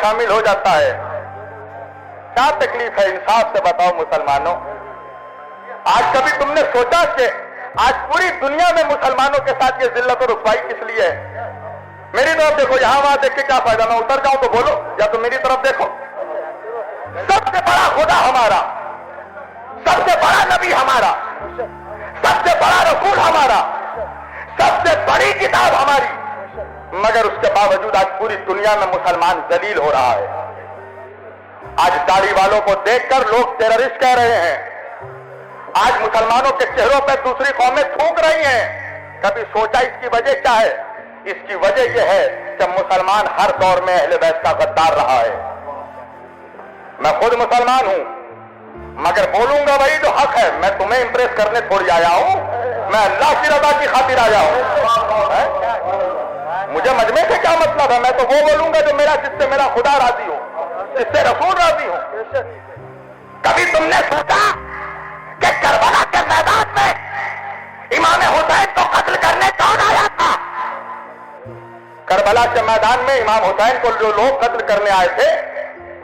شامل ہو جاتا ہے. کیا تکلیف ہے انصاف سے بتاؤ مسلمانوں. آج کبھی تم نے سوچا کہ آج پوری دنیا میں مسلمانوں کے ساتھ یہ ذلت اور رسوائی کس لیے ہے؟ میری طرف دیکھو, یہاں وہاں دیکھ کے کیا فائدہ, میں اتر جاؤں تو بولو, یا تو میری طرف دیکھو. سب سے بڑا خدا ہمارا, سب سے بڑا نبی ہمارا, سب سے بڑا رسول ہمارا, سب سے بڑی کتاب ہماری, مگر اس کے باوجود آج پوری دنیا میں مسلمان ذلیل ہو رہا ہے. آج داڑھی والوں کو دیکھ کر لوگ ٹیررسٹ کہہ رہے ہیں. آج مسلمانوں کے چہروں پہ دوسری قومیں تھوک رہی ہیں. کبھی سوچا اس کی وجہ کیا ہے؟ اس کی وجہ یہ ہے کہ مسلمان ہر دور میں اہل بیت کا غدار رہا ہے. میں خود مسلمان ہوں, مگر بولوں گا وہی جو حق ہے. میں تمہیں امپریس کرنے تھوڑی آیا ہوں, میں اللہ کی رضا کی خاطر آیا ہوں. مجھے مجمع سے کیا مطلب ہے؟ میں تو وہ بولوں گا جو جس سے میرا خدا راضی ہو, جس سے رسول راضی ہو. کبھی تم نے سوچا کہ کربلا کے میدان میں امام حسین کو قتل کرنے کون آیا تھا؟ کربلا کے میدان میں امام حسین کو جو لوگ قتل کرنے آئے تھے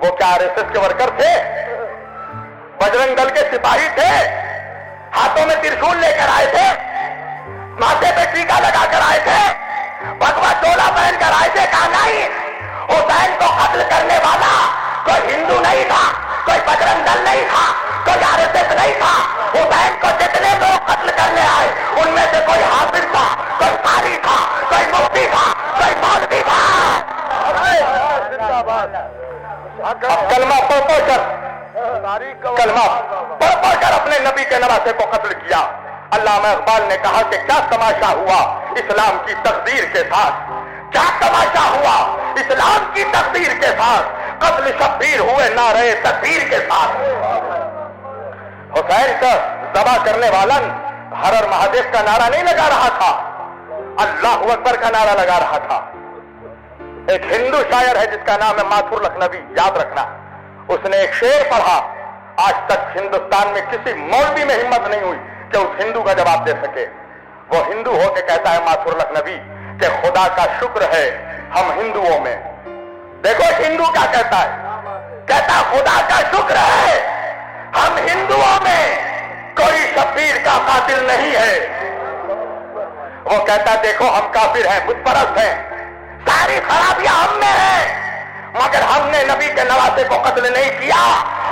وہ کیا RSS کے ورکر تھے؟ بجرنگ دل کے سپاہی تھے؟ ہاتھوں میں ترشول لے کر آئے تھے, ماتھے پہ ٹیکا لگا کر آئے تھے, بھگوا چولا پہن کر آئے تھے؟ کہا نہیں, حسین کو قتل کرنے والا کوئی ہندو نہیں تھا, کوئی بجرنگ دل نہیں تھا, کوئی RSS نہیں تھا. حسین کو جتنے لوگ قتل کرنے آئے ان میں سے کوئی حافظ تھا, کوئی قاری تھا, کوئی مفتی تھا, کوئی مولوی تھا. کلمہ پڑھ کر اپنے نبی کے نواسے کو قتل کیا. علامہ اقبال نے کہا کہ کیا تماشا ہوا اسلام کی تقدیر کے ساتھ, کیا تماشا ہوا اسلام کی تقدیر کے ساتھ, قتل شبیر ہوئے نعرے تکبیر کے ساتھ. حسین کا ذبح کرنے والا ہر ہر مہادیو کا نعرہ نہیں لگا رہا تھا, اللہ اکبر کا نعرہ لگا رہا تھا. ایک ہندو شاعر ہے جس کا نام ہے ماتھر لکھنوی, یاد رکھنا. اس نے ایک شعر پڑھا, آج تک ہندوستان میں کسی مولوی میں ہمت نہیں ہوئی کہ اس ہندو کا جواب دے سکے. وہ ہندو ہو کے کہتا ہے ماتھر لکھنوی کہ خدا کا شکر ہے ہم ہندوؤں میں. دیکھو ہندو کیا کہتا ہے, کہتا خدا کا شکر ہے ہم ہندوؤں میں کوئی شبیر کا قاتل نہیں ہے. وہ کہتا دیکھو ہم کافر ہیں, بت پرست ہیں, ساری خرابیاں ہم میں ہیں, مگر ہم نے نبی کے نواسے کو قتل نہیں کیا.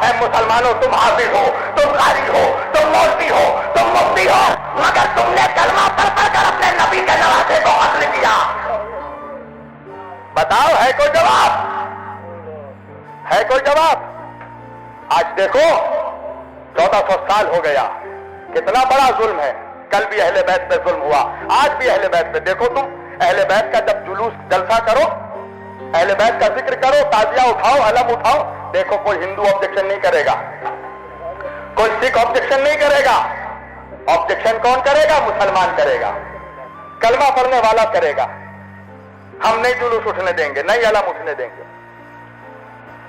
اے مسلمانوں, تم حافظ ہو, تم قاری ہو, تم مولوی ہو, تم مفتی ہو, مگر تم نے کلمہ پڑھ پڑھ کر اپنے نبی کے نواسے کو قتل کیا. بتاؤ ہے کوئی جواب؟ ہے کوئی جواب؟ آج دیکھو 1400 سال ہو گیا, کتنا بڑا ظلم ہے. کل بھی اہل بیت پہ ظلم ہوا, آج بھی اہل بیت پہ. دیکھو تم اہل بیت کا جب جلوس جلسہ کرو, اہل بیت کا ذکر کرو, تازیہ اٹھاؤ, علم اٹھاؤ, دیکھو کوئی ہندو آبجیکشن نہیں کرے گا, کوئی سکھ آبجیکشن نہیں کرے گا. آبجیکشن کون کرے گا؟ مسلمان کرے گا, کلمہ پڑھنے والا کرے گا. ہم نہیں جلوس اٹھنے دیں گے, نہیں علم اٹھنے دیں گے.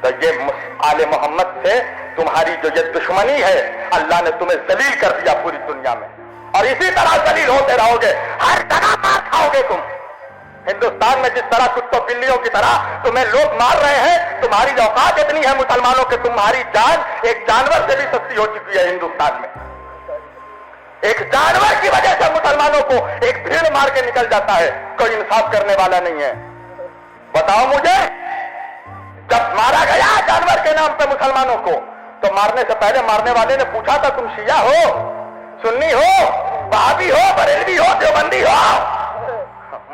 تو یہ آل محمد سے تمہاری جو یہ دشمنی ہے, اللہ نے تمہیں ذلیل کر دیا پوری دنیا میں, اور اسی طرح ذلیل ہوتے رہو گے. ہر جگہ مار کھاؤ گے تم. ہندوستان میں جس طرح کتوں بلیوں کی طرح تمہیں لوگ مار رہے ہیں, تمہاری اوقات اتنی ہے مسلمانوں کہ تمہاری جان ایک جانور سے بھی سستی ہو چکی ہے ہندوستان میں. ایک جانور کی وجہ سے مسلمانوں کو ایک بھیڑ مار کے نکل جاتا ہے, کوئی انصاف کرنے والا نہیں ہے. بتاؤ مجھے, جب مارا گیا جانور کے نام پہ مسلمانوں کو, تو مارنے سے پہلے مارنے والے نے پوچھا تھا تم شیعہ ہو, سنی ہو, وہابی ہو, بریلوی ہو, دیوبندی ہو؟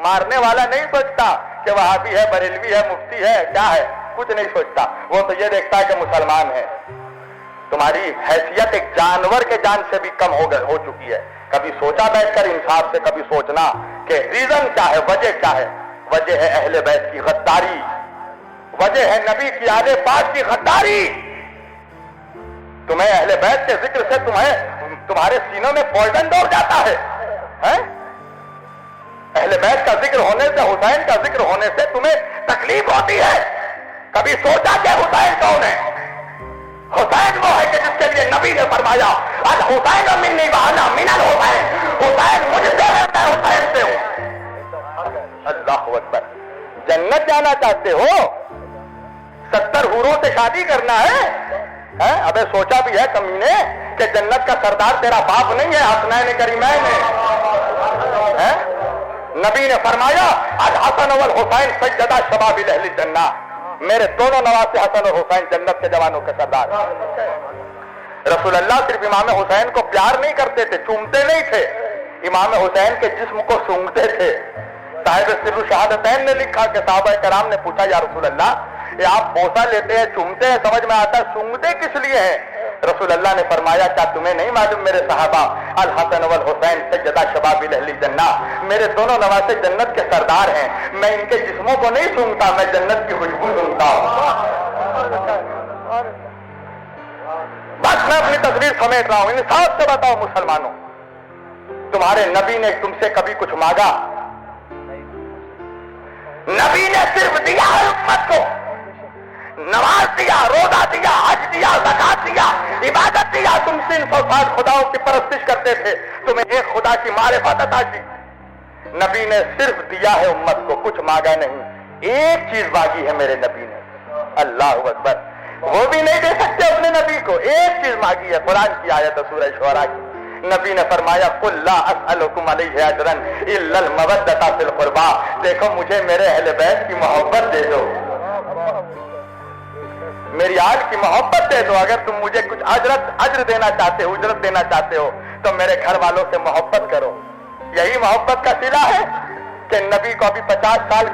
مارنے والا نہیں سوچتا کہ وہابی ہے, بریلوی ہے, مفتی ہے, کیا ہے, کچھ نہیں سوچتا. وہ تو یہ دیکھتا ہے کہ مسلمان ہے. تمہاری حیثیت ایک جانور کے جان سے بھی کم ہو چکی ہے. کبھی سوچا بیٹھ کر انصاف سے, کبھی سوچنا کہ ریزن کیا ہے, وجہ کیا ہے؟ وجہ ہے اہل بیت کی غداری, وجہ ہے نبی کی آل پاک کی غداری. تمہیں اہل بیت کے ذکر سے تمہارے سینوں میں پوائزن دوڑ جاتا ہے. اہل بیت کا ذکر ہونے سے, حسین کا ذکر ہونے سے تمہیں تکلیف ہوتی ہے. کبھی سوچا کہ حسین کون ہے؟ حسین وہ ہے کہ جس کے لیے نبی نے فرمایا الحسین منی وانا من الحسین, حسین مجھ سے ہے, میں حسین سے ہوں. اللہ اکبر. جنت جانا چاہتے ہو, حوروں سے شادی کرنا ہے؟ ابے سوچا بھی ہے کمینے کہ جنت کا سردار تیرا باپ نہیں ہے حسنین کریمین ہے؟ نبی نے فرمایا الحسن والحسین سیدہ شباب اہل الجنہ، میرے دونوں نواسے حسن اور حسین جنت کے جوانوں کے سردار۔ رسول اللہ صرف امام حسین کو پیار نہیں کرتے تھے، چومتے نہیں تھے، امام حسین کے جسم کو سونگھتے تھے۔ صاحب سر شہادتین نے لکھا کہ صحابہ کرام نے پوچھا یا رسول اللہ، یہ آپ بوسہ لیتے ہیں چومتے ہیں سمجھ میں آتا ہے، سونگھتے کس لیے ہیں؟ رسول اللہ نے فرمایا کیا تمہیں نہیں معلوم میرے صحابہ الحسن والحسین سیدہ شباب اہل الجنہ، میرے دونوں نواسے جنت کے سردار ہیں، میں ان کے جسموں کو نہیں سونگھتا، میں جنت کی خوشبو سونگھتا ہوں۔ بس میں اپنی تصویر سمیٹ رہا ہوں، انصاف سے بتاؤ مسلمانوں، تمہارے نبی نے تم سے کبھی کچھ مانگا؟ نبی نے صرف دیا ہے امت کو، نماز دیا، روزہ دیا، حج دیا، زکات دیا، عبادت دیا۔ تم 360 خداؤں کی پرستش کرتے تھے، تمہیں ایک خدا کی معرفت عطا کی۔ نبی نے صرف دیا ہے امت کو، کچھ مانگا نہیں۔ ایک چیز مانگی ہے میرے نبی نے، اللہ اکبر، وہ بھی نہیں دے سکتے اپنے نبی کو، ایک چیز مانگی ہے، قرآن کی آیت سورہ شعراء کی۔ نبی نے فرمایا قل لا اسألکم علیہ اجرا الا المودۃ فی القربى، دیکھو مجھے میرے اہل بیت کی محبت دے دو، میری آل کی محبت دے دو۔ اگر تم مجھے کچھ اجر دینا چاہتے ہو، اجرت دینا چاہتے ہو تو میرے گھر والوں سے محبت کرو۔ یہی محبت کا صلہ ہے کہ نبی کو ابھی 50 سال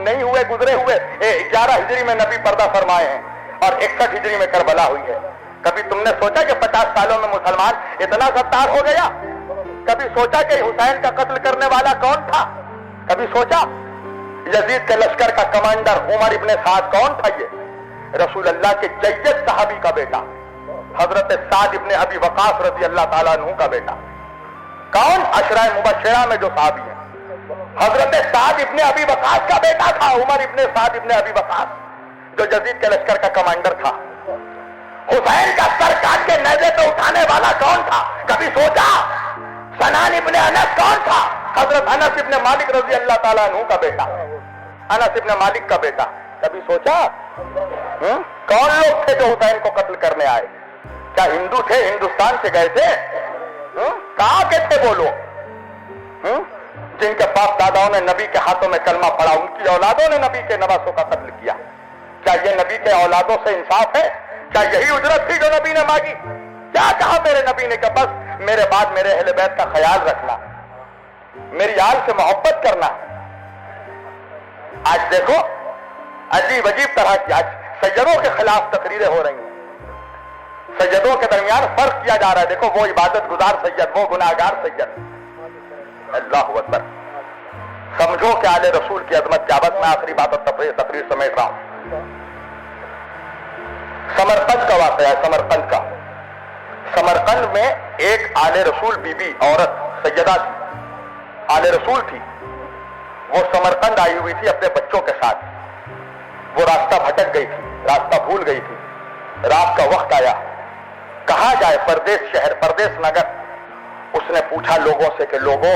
نہیں ہوئے گزرے ہوئے، 11 ہجری میں نبی پردہ فرمائے ہیں اور 61 ہجری میں کربلا ہوئی ہے۔ کبھی تم نے سوچا کہ 50 سالوں میں مسلمان اتنا غدار ہو گیا؟ کبھی سوچا کہ حسین کا قتل کرنے والا کون تھا؟ کبھی سوچا یزید کے لشکر کا کمانڈر عمر ابن سعد کون تھا؟ یہ رسول اللہ کے جید صحابی کا بیٹا حضرت سعد ابن ابی وقاص رضی اللہ تعالیٰ عنہ کا بیٹا۔ کون؟ عشرہ مبشرہ میں جو صحابی ہیں، حضرت سعد ابن ابی وقاص کا بیٹا تھا عمر ابن سعد ابن ابی وقاص، جو یزید کے لشکر کا کمانڈر تھا۔ حسین کا سر کاٹ کے نیزے پہ اٹھانے والا کون تھا؟ کبھی سوچا؟ سنان ابن انس کون تھا؟ حضرت انس ابن مالک رضی اللہ تعالیٰ عنہ کا بیٹا، انس ابن مالک کا بیٹا۔ کبھی سوچا کون لوگ تھے جو حسین کو قتل کرنے آئے؟ کیا ہندو تھے؟ ہندوستان سے گئے تھے؟ کہاں کے تھے وہ لوگ جن کے باپ داداؤں نے نبی کے ہاتھوں میں کلمہ پڑھا، ان کی اولادوں نے نبی کے نواسوں کا قتل کیا؟ کیا یہ نبی کے اولادوں سے انصاف ہے؟ کیا یہی اجرت تھی جو نبی نے مانگی؟ کیا کہا میرے نبی نے کہ بس میرے بعد میرے اہل بیت کا خیال رکھنا، میری آل سے محبت کرنا۔ آج دیکھو عجیب عجیب طرح کی آج سیدوں کے خلاف تقریریں ہو رہی ہیں، سیدوں کے درمیان فرق کیا جا رہا ہے۔ دیکھو وہ عبادت گزار سید، وہ گناہگار سید۔ اللہ اکبر، سمجھو کہ آل رسول کی عظمت کیا۔ بس میں آخری بات اور تقریر سمیٹ رہا ہوں۔ سمرقند کا واقعہ ہے، سمرقند کا۔ سمرقند میں ایک آل رسول بی بی عورت سیدہ تھی، آل رسول تھی، وہ سمرقند آئی ہوئی تھی اپنے بچوں کے ساتھ۔ وہ راستہ بھٹک گئی تھی، راستہ بھول گئی تھی۔ رات کا وقت آیا، کہاں جائے؟ پردیس شہر، پردیس نگر۔ اس نے پوچھا لوگوں سے کہ لوگوں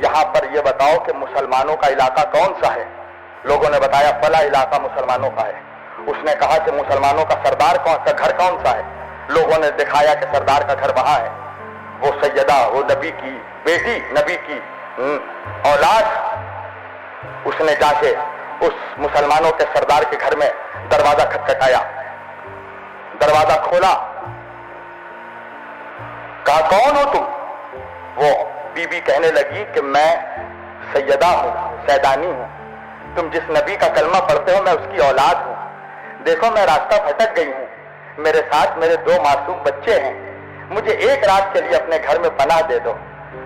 یہاں پر یہ بتاؤ کہ مسلمانوں کا علاقہ کون سا ہے؟ لوگوں نے بتایا فلاں علاقہ مسلمانوں کا ہے۔ اس نے کہا کہ مسلمانوں کا سردار کون کا گھر کون سا ہے؟ لوگوں نے دکھایا کہ سردار کا گھر وہاں ہے۔ وہ سیدہ، وہ نبی کی بیٹی، نبی کی اولاد، اس نے جا کے اس مسلمانوں کے سردار کے گھر میں دروازہ کھٹکھٹایا، دروازہ کھولا، کہا کون ہو تم؟ وہ بی بی کہنے لگی کہ میں سیدہ ہوں، سیدانی ہوں، تم جس نبی کا کلمہ پڑھتے ہو میں اس کی اولاد ہوں۔ دیکھو میں راستہ بھٹک گئی ہوں، میرے ساتھ میرے 2 معصوم بچے ہیں، مجھے ایک رات کے لیے اپنے گھر میں پناہ دے دو،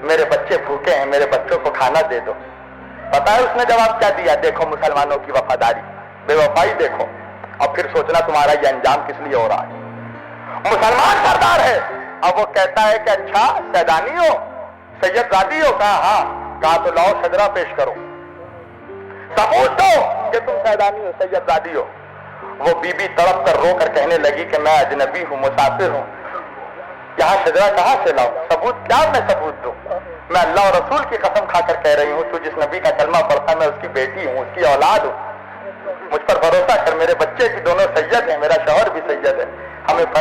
میرے بچے بھوکے ہیں، میرے بچوں کو کھانا دے دو۔ پتا ہے اس نے جواب کیا دیا؟ دیکھو مسلمانوں کی وفاداری، بے وفائی دیکھو، اور پھر سوچنا تمہارا یہ انجام کس لیے ہو رہا ہے۔ مسلمان سردار ہے، اب وہ کہتا ہے کہ اچھا سیدانی ہو، سید زادی ہو؟ کہا ہاں۔ کہا تو لاؤ شجرہ پیش کرو، ثبوت دو کہ تم سیدانی ہو، سید زادی ہو۔ وہ بی بی تڑپ کر رو کر کہنے لگی کہ میں اجنبی ہوں، مسافر ہوں، یہاں شجرہ کہاں سے لاؤں؟ ثبوت کیا میں ثبوت دوں؟ میں اللہ اور رسول کی قسم کھا کر کہہ رہی ہوں، تو جس نبی کا کلمہ پڑھتا میں اس کی بیٹی ہوں، اس کی اولاد ہوں، مجھ پر بھروسہ کر، میرے بچے کی دونوں سید ہیں، میرا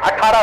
18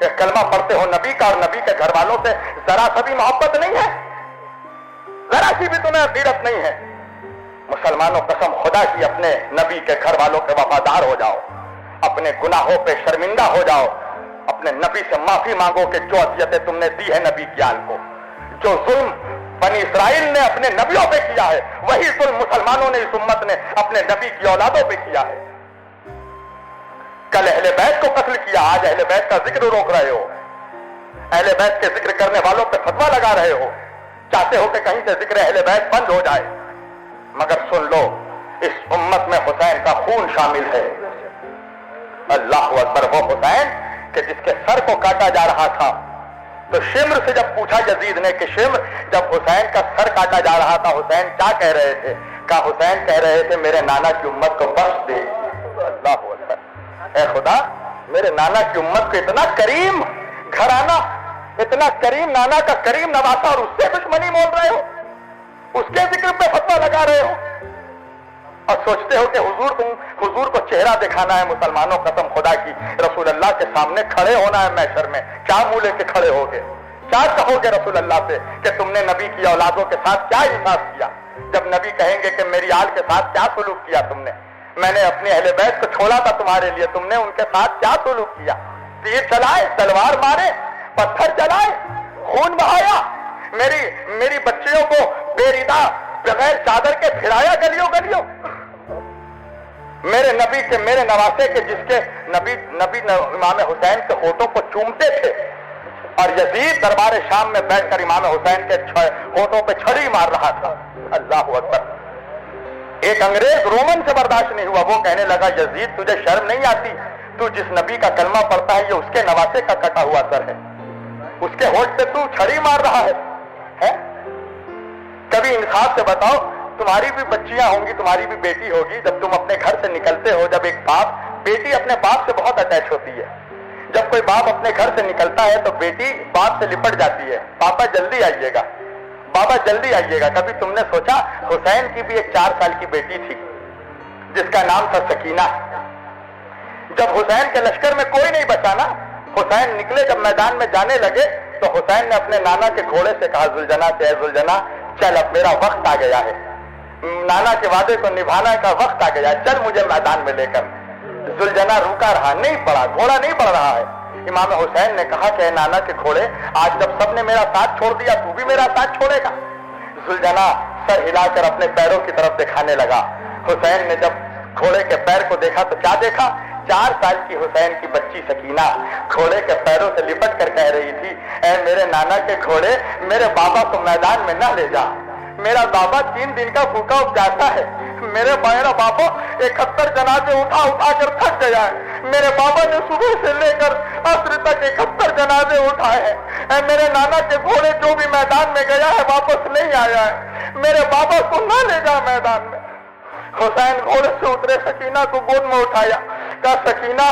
کہ کلمہ پڑھتے ہو نبی کا اور نبی کے گھر والوں سے ذرا سی بھی محبت نہیں ہے؟ ذرا سی بھی تمہیں غیرت نہیں ہے؟ مسلمانوں قسم خدا کی اپنے نبی کے گھر والوں کے وفادار ہو جاؤ، اپنے گناہوں پہ شرمندہ ہو جاؤ، اپنے نبی سے معافی مانگو کہ جو اذیتیں تم نے دی ہے نبی کی آل کو، جو ظلم بنی اسرائیل نے اپنے نبیوں پہ کیا ہے وہی ظلم مسلمانوں نے اس امت نے اپنے نبی کی اولادوں پہ کیا ہے۔ کل اہل بیت کو قتل کیا، آج اہل بیت کا ذکر روک رہے ہو، اہل بیت کے ذکر کرنے والوں پہ فتویٰ لگا رہے ہو، چاہتے ہو کہ کہیں سے ذکر اہل بیت بند ہو جائے، مگر سن لو اس امت میں حسین کا خون شامل ہے۔ اللہ اکبر، وہ حسین کہ جس کے سر کو کاٹا جا رہا تھا تو شمر سے جب پوچھا یزید نے کہ شمر جب حسین کا سر کاٹا جا رہا تھا حسین کیا کہہ رہے تھے؟ کہا حسین کہہ رہے تھے میرے نانا کی امت کو بخش دے۔ اللہ اکبر، اے خدا میرے نانا کی امت کو اتنا کریم گھرانہ، اتنا کریم نانا کا کریم نواسا اور اس سے دشمنی مول رہے ہو، اس کے ذکر پہ فتویٰ لگا رہے ہو اور سوچتے ہو کہ حضور کو چہرہ دکھانا ہے مسلمانوں، قسم خدا کی رسول اللہ کے سامنے کھڑے ہونا ہے محشر میں، کیا منہ لے کے کھڑے ہوگے؟ کیا کہو گے رسول اللہ سے کہ تم نے نبی کی اولادوں کے ساتھ کیا انصاف کیا؟ جب نبی کہیں گے کہ میری آل کے ساتھ کیا سلوک کیا تم نے، میں نے اپنے اہل بیت کو چھوڑا تھا تمہارے لیے، تم نے ان کے ساتھ کیا سلوک کیا؟ تیر چلائے، تلوار مارے، پتھر چلائے، خون بہایا، میری بچیوں کو بے ردا بغیر چادر کے پھرایا گلیوں گلیوں، میرے نبی کے میرے نواسے کے جس کے نبی امام حسین کے ہونٹوں کو چومتے تھے اور یزید دربار شام میں بیٹھ کر امام حسین کے ہونٹوں پہ چھڑی مار رہا تھا۔ اللہ اکبر، ایک انگریز رومن سے برداشت نہیں ہوا، وہ کہنے لگا یزید تجھے شرم نہیں آتی؟ تو جس نبی کا کلمہ پڑھتا ہے یہ اس کے نواسے کا کٹا ہوا سر ہے، اس کے ہونٹ پہ تو چھڑی مار رہا ہے؟ کبھی انصاف سے بتاؤ، تمہاری بھی بچیاں ہوں گی، تمہاری بھی بیٹی ہوگی، جب تم اپنے گھر سے نکلتے ہو، جب ایک بیٹی اپنے باپ سے بہت اٹیچ ہوتی ہے، جب کوئی باپ اپنے گھر سے نکلتا ہے تو بیٹی باپ سے لپٹ جاتی ہے، پاپا جلدی آئیے گا، بابا جلدی آئیے گا۔ کبھی تم نے سوچا حسین کی بھی ایک 4 سال کی بیٹی تھی جس کا نام تھا سکینہ، جب حسین کے لشکر میں کوئی نہیں بچا نا، حسین نکلے جب میدان میں جانے لگے تو حسین نے اپنے نانا کے گھوڑے سے کہا ذوالجناح سے، اے ذوالجناح چل اب میرا وقت آ گیا ہے، نانا کے وعدے کو نبھانا کا وقت آ گیا، چل مجھے میدان میں لے کر۔ ذوالجناح روکا رہا، نہیں پڑا، گھوڑا نہیں بڑھ رہا ہے۔ امام حسین نے کہا کہ اے نانا کے گھوڑے آج جب سب نے میرا ساتھ چھوڑ دیا تو بھی میرا ساتھ چھوڑے گا؟ ذوالجناح سر ہلا کر اپنے پیروں کی طرف دکھانے لگا۔ حسین نے جب گھوڑے کے پیر کو دیکھا تو کیا دیکھا؟ 4 سال کی حسین کی بچی سکینہ گھوڑے کے پیروں سے لپٹ کر کہہ رہی تھی اے میرے نانا کے گھوڑے میرے بابا کو میدان میں نہ لے جا، میرا بابا 3 دن کا بھوکا پیاسا ہے، میرا بابا 71 جنازے اٹھا کر تھک گیا ہے، میرے بابا نے صبح سے لے کر عصر تک 71 جنازے اٹھائے ہیں، اے میرے نانا کے گھوڑے جو بھی میدان میں گیا ہے واپس نہیں آیا ہے، میرے بابا کو نہ لے جا میدان میں۔ حسین گھوڑے سے اترے، سکینہ کو گود میں اٹھایا، کہا سکینہ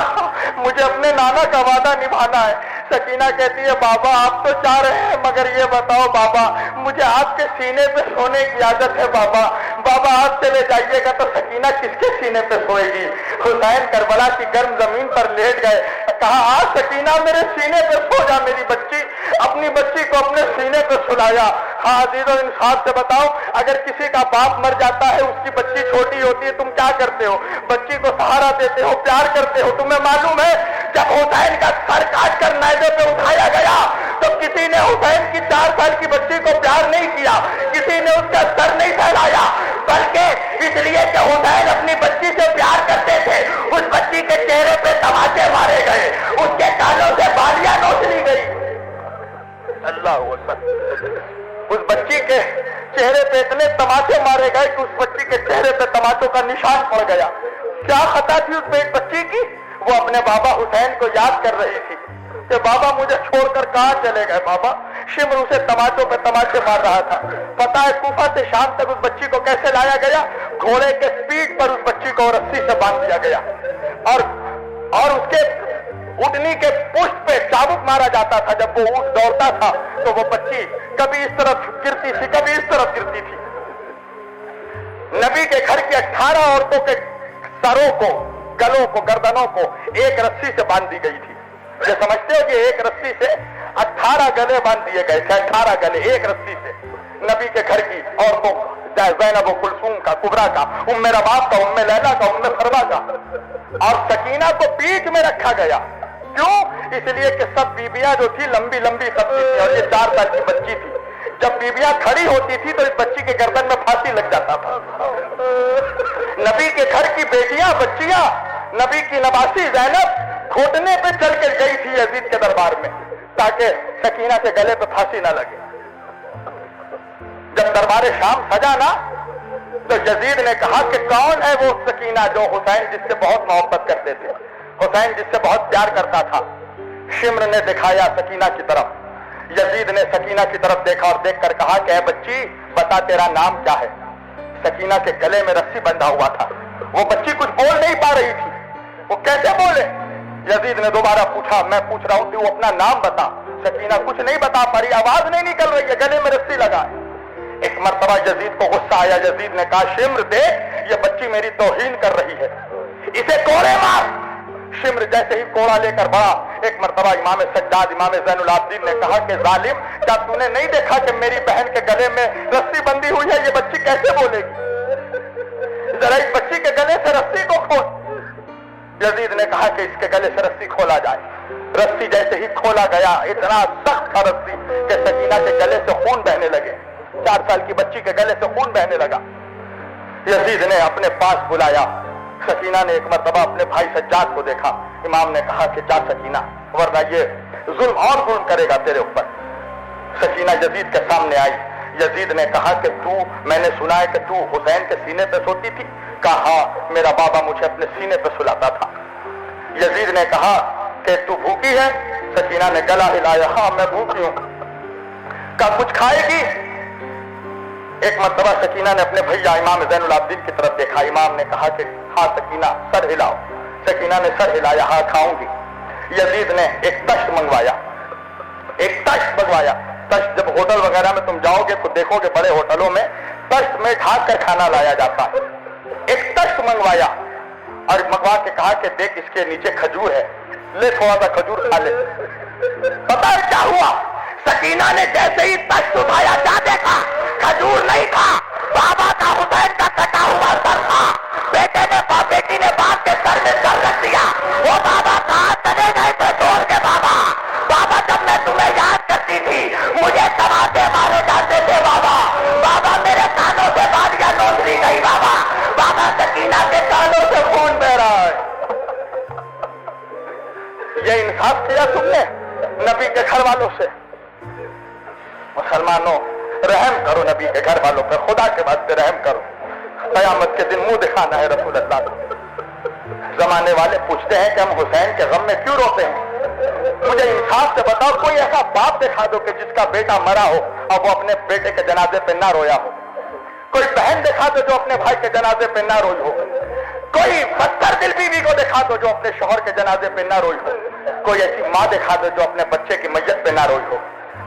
مجھے اپنے نانا کا وعدہ نبھانا ہے۔ سکینہ کہتی ہے بابا آپ تو چاہ رہے ہیں مگر یہ بتاؤ بابا مجھے آپ کے سینے پہ سونے کی عادت ہے، بابا آپ چلے جائیے گا تو سکینہ کس کے سینے پہ سوئے گی؟ حسین کربلا کی گرم زمین پر لیٹ گئے، کہا آج سکینہ میرے سینے پہ سو جا میری بچی، اپنی بچی کو اپنے سینے پہ سلایا۔ ہاں عزیزو انصاف سے بتاؤ اگر کسی کا باپ مر جاتا ہے اس کی بچی چھوٹی ہوتی ہے تم کیا کرتے ہو؟ بچی کو سہارا دیتے ہو، پیار کرتے ہو۔ تمہیں معلوم ہے جب حسین کا سر کاٹ کر نیزے پہ اٹھایا گیا تو کسی نے حسین کی 4 سال کی بچی کو پیار نہیں کیا، کسی نے اس کا سر نہیں پھیلایا، بلکہ اس لیے کہ حسین اپنی بچی سے پیار کرتے تھے اس بچی کے چہرے پہ تماچے مارے گئے، اس کے کانوں سے بالیاں نوچ لی گئی۔ اللہ اکبر، اس بچی کے چہرے پہ اتنے تماچے مارے گئے کہ اس بچی کے چہرے پہ تماچوں کا نشان پڑ گیا۔ کیا خطا تھی اس ایک بچی کی؟ وہ اپنے بابا حسین کو یاد کر رہی تھی کہ بابا مجھے چھوڑ کر کہاں چلے گئے؟ بابا شمر اسے تماچوں پہ تماچے مار رہا تھا۔ پتا ہے کوفہ سے شام تک اس بچی کو کیسے لایا گیا؟ گھوڑے کے پیٹھ پر اس بچی کو رسی سے باندھ دیا گیا اور اس کے اٹھنی کے پشت پہ چابک مارا جاتا تھا۔ جب وہ اونٹ دوڑتا تھا تو وہ بچی کبھی اس طرف گرتی تھی کبھی اس طرف گرتی تھی۔ نبی کے گھر کی 18 عورتوں کے سروں کو، گلوں کو، گردنوں کو ایک رسی سے باندھ دی گئی تھی۔ یہ سمجھتے ہو کہ ایک رسی سے 18 گلے باندھ دیے گئے تھے, 18 گلے ایک رسی سے نبی کے گھر کی عورتوں, زینب و کلثوم کا, کبرا کا, ام رباب کا, ام لیلا کا, ام سلمہ کا, اور سکینہ کو بیچ میں رکھا گیا. کیوں؟ اس لیے کہ سب بیبیاں جو تھی لمبی لمبی سب تھی اور یہ 4 سال کی بچی تھی. جب بیبیاں کھڑی ہوتی تھی تو اس بچی کے گردن میں پھانسی لگ جاتا تھا. نبی کے گھر کی بیٹیاں بچیاں, نبی کی نواسی زینب گھٹنے پہ چل کے گئی تھی یزید کے دربار میں تاکہ سکینہ کے گلے پہ پھانسی نہ لگے. جب دربار شام سجا نا تو یزید نے کہا کہ کون ہے وہ سکینہ جو حسین جس سے بہت محبت کرتے تھے, حسین جس سے بہت پیار کرتا تھا. شمر نے دکھایا سکینہ کی طرف. یزید نے سکینہ کی طرف دیکھا اور دیکھ کر کہا کہ اے بچی بتا تیرا نام کیا ہے. سکینہ کے گلے میں رسی بندھا ہوا تھا. وہ بچی کچھ بول نہیں پا رہی تھی, وہ کیسے بولے؟ یزید نے دوبارہ پوچھا, میں پوچھ رہا ہوں کہ وہ اپنا نام بتا. سکینہ کچھ نہیں بتا پا رہی, آواز نہیں نکل رہی ہے, گلے میں رسی لگا. ایک مرتبہ یزید کو غصہ آیا. یزید نے کہا شمر دیکھ یہ بچی میری توہین کر رہی ہے, اسے کوڑے مار. شمر جیسے ہی کوڑا لے کر بڑھا. ایک مرتبہ امام سجاد امام زین العابدین نے کہا کہ ظالم کیا تو نے نہیں دیکھا کہ میری بہن کے گلے میں رسی بندھی ہوئی ہے, یہ بچی کیسے بولے گی؟ ذرا اس بچی کے گلے سے رسی کو کھول. یزید نے کہا کہ اس کے گلے سے رسی کھولا جائے. رسی جیسے ہی کھولا گیا, اتنا سخت تھا رسی کہ سکینہ کے گلے سے خون بہنے لگے. 4 سال کی بچی کے گلے سے خون بہنے لگا. یزید نے اپنے پاس بلایا. سکینہ نے ایک مرتبہ اپنے بھائی سجاد کو دیکھا. امام نے کہا کہ جا سکینہ ورنہ یہ ظلم اور ظلم کرے گا تیرے اوپر. سکینہ یزید کے سامنے آئی. یزید نے کہا کہ میں نے سنا ہے کہ تو حسین کے سینے پہ سوتی تھی. کہا ہاں میرا بابا مجھے اپنے سینے پہ سلاتا تھا. یزید نے کہا کہ تو بھوکی ہے؟ سکینہ نے گلا ہلایا, ہاں میں بھوکی ہوں. کہا کچھ کھائے گی؟ ایک مرتبہ سکینہ نے اپنے بھیا امام زین العابدین کی طرف دیکھا. امام نے کہا کہ ہاں سکینہ سر ہلاؤ. سکینہ نے سر ہلایا, ہاں کھاؤں گی. یزید نے ایک تشت منگوایا. تشت جب ہوٹل وغیرہ میں تم جاؤ گے تو دیکھو گے بڑے ہوٹلوں میں تشت میں ڈھانک کر کھانا لایا جاتا ہے. ایک تشت منگوایا اور منگوا کے کہا کہ دیکھ اس کے نیچے کھجور ہے, لے تھوڑا سا کھجور کھا لے. پتا ہے کیا ہوا؟ سکینہ نے جیسے ہی تشت اٹھایا کیا دیکھا؟ کھجور نہیں تھا, بابا کا حسین کا کٹا ہوا سر تھا. بیٹی نے باپ کے سر میں سر رکھ دیا. وہ بابا کہاں چلے گئے تھے چھوڑ کے؟ بابا جب میں تمہیں یاد کرتی تھی مجھے تماچے مارے جاتے تھے. بابا میرے کانوں سے بالیاں نوچ لی گئی. بابا سکینہ کے کانوں سے خون بہ رہا ہے. یہ انصاف کیا تم نے نبی کے گھر والوں سے؟ مسلمانوں رحم کرو نبی کے گھر والوں پر, خدا کے واسطے رحم کرو. قیامت کے دن منہ دکھانا ہے رسول اللہ کو. زمانے والے پوچھتے ہیں کہ ہم حسین کے غم میں کیوں روتے ہیں. مجھے انصاف سے بتاؤ کوئی ایسا باپ دکھا دو کہ جس کا بیٹا مرا ہو اور وہ اپنے بیٹے کے جنازے پہ نہ رویا ہو. کوئی بہن دکھا دو جو اپنے بھائی کے جنازے پہ نہ روئی ہو. کوئی بدتر دل بیوی کو دکھا دو جو اپنے شوہر کے جنازے پہ نہ روئی ہو. کوئی ایسی ماں دکھا دو جو اپنے بچے کی میت پہ نہ روئی ہو.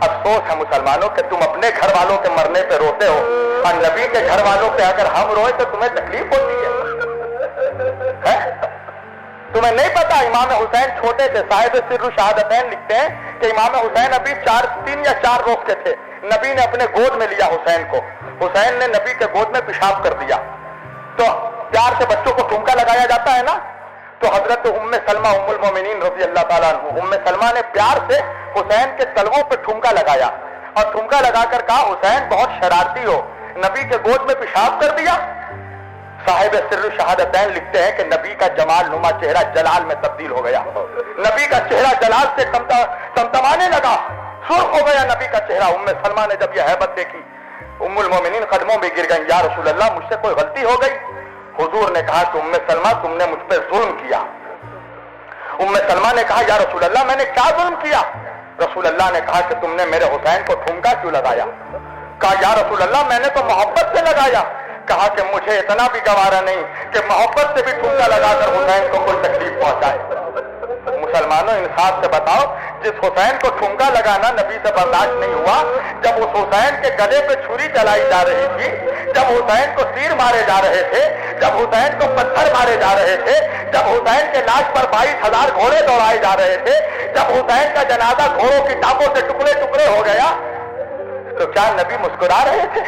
افسوس ہے مسلمانوں کہ تم اپنے گھر والوں کے مرنے پہ روتے ہو اور نبی کے گھر والوں پہ اگر ہم روئے تو تمہیں تکلیف ہوتی ہے. تمہیں نہیں پتا امام حسین چھوٹے تھے. صاحب سر الشہادتین لکھتے ہیں کہ امام حسین ابھی 3 یا 4 روز کے تھے. نبی نے اپنے گود میں لیا حسین کو. حسین نے نبی کے گود میں پیشاب کر دیا. تو پیار سے بچوں کو ٹھمکا لگایا جاتا ہے نا, تو حضرت ام سلمہ ام المومنین رضی اللہ تعالیٰ عنہ, ام سلمہ نے پیار سے حسین کے تلووں پہ ٹھمکا لگایا اور ٹھمکا لگا کر کہا حسین بہت شرارتی ہو, نبی کے گود میں پیشاب کر دیا. صاحب سر الشہادتین لکھتے ہیں کہ نبی کا جمال نما چہرہ جلال میں تبدیل ہو گیا. نبی کا چہرہ جلال سے تمتمانے لگا, سرخ ہو گیا نبی کا چہرہ. ام سلمہ نے جب یہ ہیبت دیکھی ام المومنین قدموں میں گر گئیں, یا رسول اللہ مجھ سے کوئی غلطی ہو گئی. حضور نے کہا کہ ام سلمہ تم نے مجھ پہ ظلم کیا. ام سلمہ نے کہا یا رسول اللہ میں نے کیا ظلم کیا؟ رسول اللہ نے کہا کہ تم نے میرے حسین کو ٹھمکا کیوں لگایا؟ کہا یا رسول اللہ میں نے تو محبت سے لگایا. کہا کہ مجھے اتنا بھی گوارا نہیں کہ محبت سے بھی ٹھمکا لگا کر حسین کو کوئی تکلیف پہنچائے. مسلمانوں انصاف سے بتاؤ، جس حسین کو ٹھمکا لگانا نبی سے برداشت نہیں ہوا، جب اس حسین کے گلے پہ چھری چلائی جا رہی تھی، جب حسین کو تیر مارے جا رہے تھے، جب حسین کو پتھر مارے جا رہے تھے، جب حسین کے لاش پر 22,000 گھوڑے دوڑائے جا رہے تھے، جب حسین کا جنازہ گھوڑوں کی ٹانگوں سے ٹکڑے ٹکڑے ہو گیا، تو کیا نبی مسکرا رہے تھے؟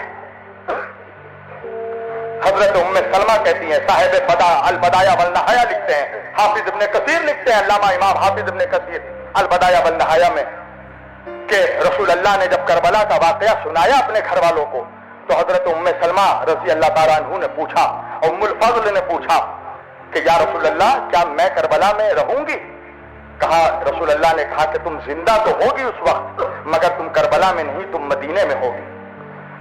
حضرت ام سلمہ کہتی ہیں، صاحب البدایہ والنہایہ لکھتے ہیں، حافظ ابن کثیر لکھتے ہیں، علامہ امام حافظ ابن کثیر البدایہ والنہایہ میں، کہ رسول اللہ نے جب کربلا کا واقعہ سنایا اپنے گھر والوں کو، تو حضرت ام سلمہ رضی اللہ تعالیٰ عنہ نے پوچھا، ام الفضل نے پوچھا کہ یا رسول اللہ کیا میں کربلا میں رہوں گی؟ کہا رسول اللہ نے کہا کہ تم زندہ تو ہوگی اس وقت، مگر تم کربلا میں نہیں، تم مدینے میں ہوگی۔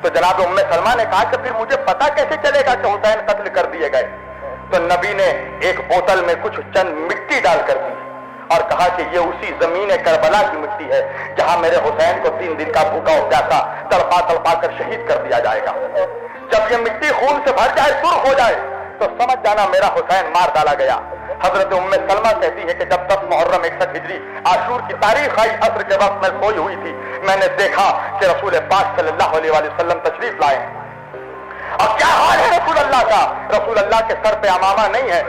تو جناب ام سلمہ نے کہا کہ پھر مجھے پتا کیسے چلے گا کہ حسین قتل کر دیے گئے؟ تو نبی نے ایک بوتل میں کچھ چند مٹی ڈال کر دی اور کہا کہ یہ اسی زمین کربلا کی مٹی ہے جہاں میرے حسین کو 3 دن کا بھوکا اور پیاسا تڑپا تڑپا کر شہید کر دیا جائے گا۔ جب یہ مٹی خون سے بھر جائے، سرخ ہو جائے، تو سمجھ جانا میرا حسین مار ڈالا گیا۔ حضرت ام سلمہ کہتی ہے کہ جب 10 محرم 61 ہجری عاشور کی تاریخ آئی، عصر کے وقت میں سوئی ہوئی تھی، میں نے دیکھا کہ رسول پاک صلی اللہ علیہ وسلم تشریف لائے۔ اب کیا حال ہے رسول اللہ کا؟ رسول اللہ کے سر پہ امامہ نہیں ہے،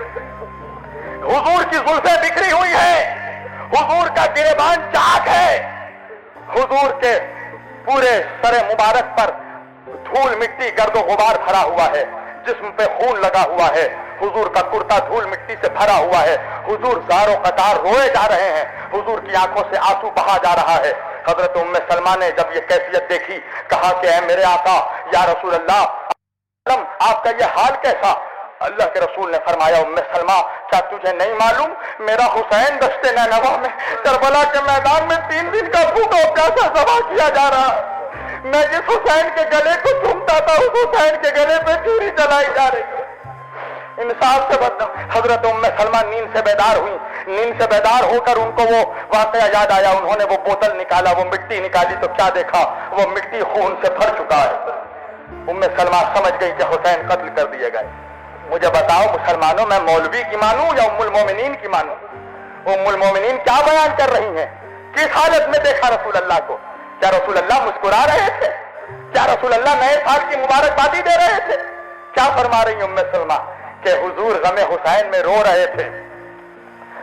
حضور کی زلفیں بکھری ہوئی ہیں، حضور کا گریبان چاک ہے، حضور کے پورے سر مبارک پر دھول مٹی گرد و غبار بھرا ہوا ہے، جسم پہ خون لگا ہوا ہے، حضور کا کرتا دھول مٹی سے بھرا ہوا ہے، حضور زار و قطار روئے جا رہے ہیں، حضور کی آنکھوں سے آنسو بہا جا رہا ہے۔ حضرت ام سلمہ نے جب یہ کیفیت دیکھی، کہا کہ اے میرے آقا یا رسول اللہ، آپ کا یہ حال کیسا؟ اللہ کے رسول نے فرمایا، ام سلمہ کیا تجھے نہیں معلوم میرا حسین دشت نینوا میں کربلا کے میدان میں 3 دن کا بھوکا اور پیاسا ذبح کیا جا رہا، میں جس حسین کے گلے کو چومتا تھا اس حسین کے گلے پہ چھری چلائی جا رہی ہے۔ انصاف سے حضرت ام سلمہ نیند سے بیدار ہوئی، نیند سے بیدار ہو کر ان کو وہ واقعہ یاد آیا، انہوں نے وہ بوتل نکالا، وہ مٹی نکالی، تو کیا دیکھا؟ وہ مٹی خون سے بھر چکا ہے۔ ام سلمہ سمجھ گئی کہ حسین قتل کر دیے گئے۔ مجھے بتاؤ مسلمانوں، میں مولوی کی مانوں یا ام المومنین کی مانوں؟ ام المومنین کیا بیان کر رہی ہیں؟ کس حالت میں دیکھا رسول اللہ کو؟ کیا رسول اللہ مسکرا رہے تھے؟ کیا رسول اللہ نئے سال کی مبارکبادی دے رہے تھے؟ کیا فرما رہی ام سلمہ کہ حضور غم حسین میں رو رہے تھے،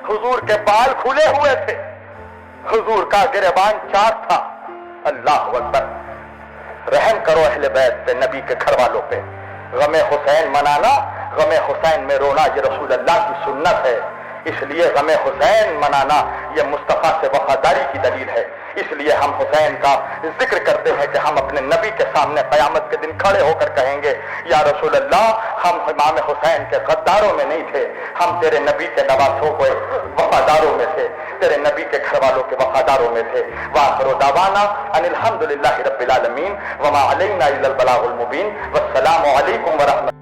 حضور کے بال کھلے ہوئے تھے، حضور کا گریبان چاک تھا۔ اللہ اکبر! رحم کرو اہل بیت پہ، نبی کے گھر والوں پہ۔ غم حسین منانا، غم حسین میں رونا، یہ رسول اللہ کی سنت ہے۔ اس لیے غم حسین منانا یہ مصطفیٰ سے وفاداری کی دلیل ہے۔ اس لیے ہم حسین کا ذکر کرتے ہیں کہ ہم اپنے نبی کے سامنے قیامت کے دن کھڑے ہو کر کہیں گے، یا رسول اللہ ہم امام حسین کے غداروں میں نہیں تھے، ہم تیرے نبی کے نواسوں کے وفاداروں میں تھے، تیرے نبی کے گھر والوں کے وفاداروں میں تھے۔ وآخر دعوانا ان الحمد للہ رب العالمین وما علینا الا البلاغ المبین والسلام علیکم ورحمۃ